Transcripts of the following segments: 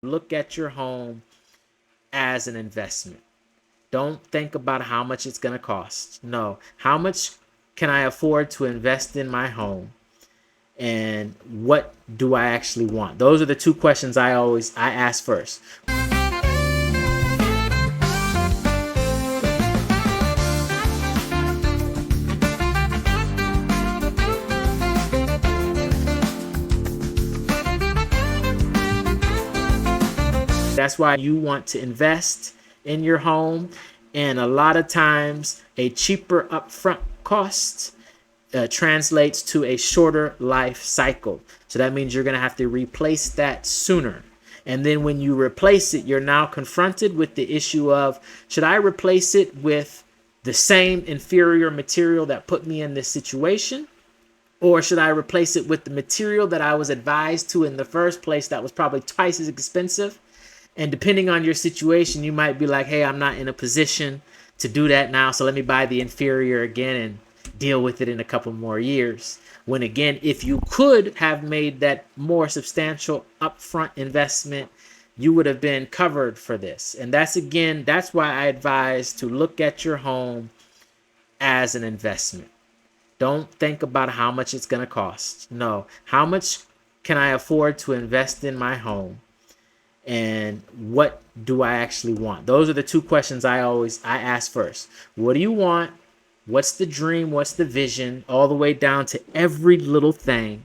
Look at your home as an investment. Don't think about how much it's going to cost. No, how much can I afford to invest in my home? And what do I actually want? Those are the two questions I ask first. That's why you want to invest in your home. And a lot of times, a cheaper upfront cost translates to a shorter life cycle. So that means you're going to have to replace that sooner. And then when you replace it, you're now confronted with the issue of, should I replace it with the same inferior material that put me in this situation? Or should I replace it with the material that I was advised to in the first place that was probably twice as expensive? And depending on your situation, you might be like, hey, I'm not in a position to do that now, so let me buy the inferior again and deal with it in a couple more years. When again, if you could have made that more substantial upfront investment, you would have been covered for this. And that's why I advise to look at your home as an investment. Don't think about how much it's going to cost. No, how much can I afford to invest in my home? And what do I actually want? Those are the two questions I ask first. What do you want? What's the dream? What's the vision? All the way down to every little thing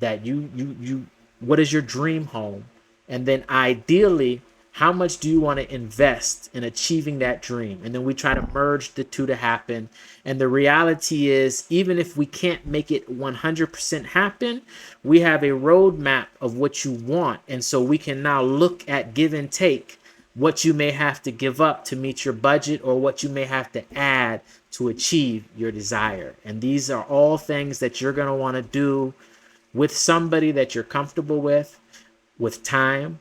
that you what is your dream home? And then ideally, how much do you want to invest in achieving that dream? And then we try to merge the two to happen. And the reality is, even if we can't make it 100% happen, we have a roadmap of what you want. And so we can now look at give and take what you may have to give up to meet your budget or what you may have to add to achieve your desire. And these are all things that you're going to want to do with somebody that you're comfortable with time.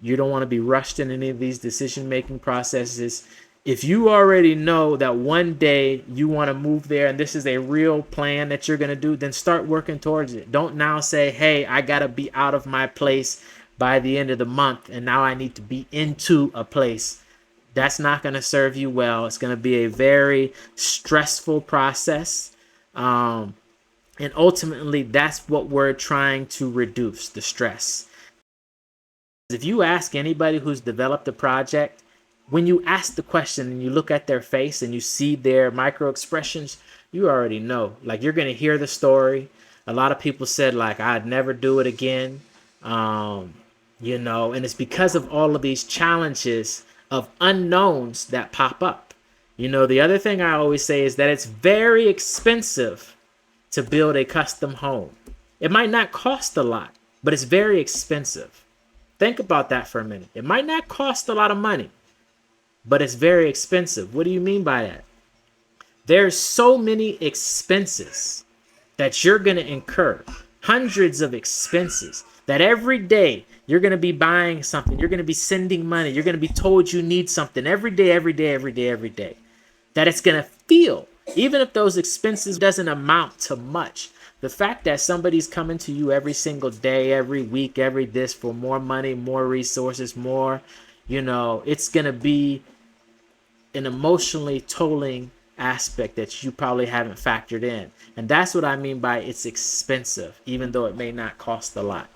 You don't want to be rushed in any of these decision-making processes. If you already know that one day you want to move there and this is a real plan that you're going to do, then start working towards it. Don't now say, hey, I got to be out of my place by the end of the month and now I need to be into a place. That's not going to serve you well. It's going to be a very stressful process. And ultimately, that's what we're trying to reduce, the stress. If you ask anybody who's developed a project, when you ask the question and you look at their face and you see their micro expressions, you already know. Like, you're going to hear the story. A lot of people said, like, I'd never do it again. And it's because of all of these challenges of unknowns that pop up. The other thing I always say is that it's very expensive to build a custom home. It might not cost a lot, but it's very expensive. Think about that for a minute. It might not cost a lot of money, but it's very expensive. What do you mean by that? There's so many expenses that you're going to incur, hundreds of expenses, that every day you're going to be buying something. You're going to be sending money. You're going to be told you need something every day, that it's going to feel, even if those expenses doesn't amount to much. The fact that somebody's coming to you every single day, every week, every this for more money, more resources, more, it's going to be an emotionally tolling aspect that you probably haven't factored in. And that's what I mean by it's expensive, even though it may not cost a lot.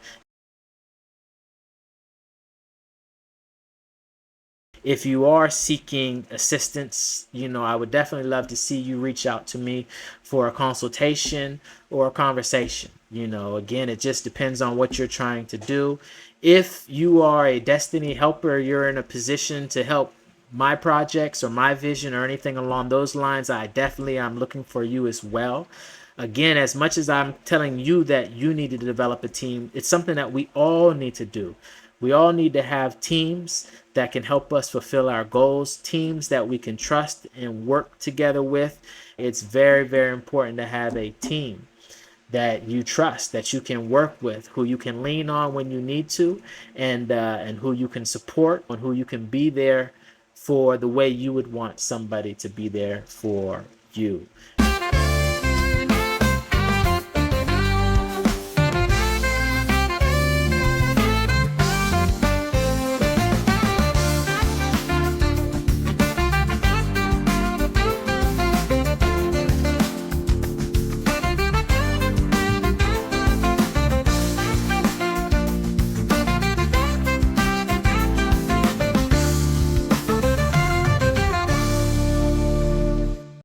If you are seeking assistance, I would definitely love to see you reach out to me for a consultation or a conversation. Again, it just depends on what you're trying to do. If you are a destiny helper, you're in a position to help my projects or my vision or anything along those lines, I'm looking for you as well. Again, as much as I'm telling you that you need to develop a team, it's something that we all need to do. We all need to have teams that can help us fulfill our goals, teams that we can trust and work together with. It's very, very important to have a team that you trust, that you can work with, who you can lean on when you need to, and who you can support, and who you can be there for the way you would want somebody to be there for you.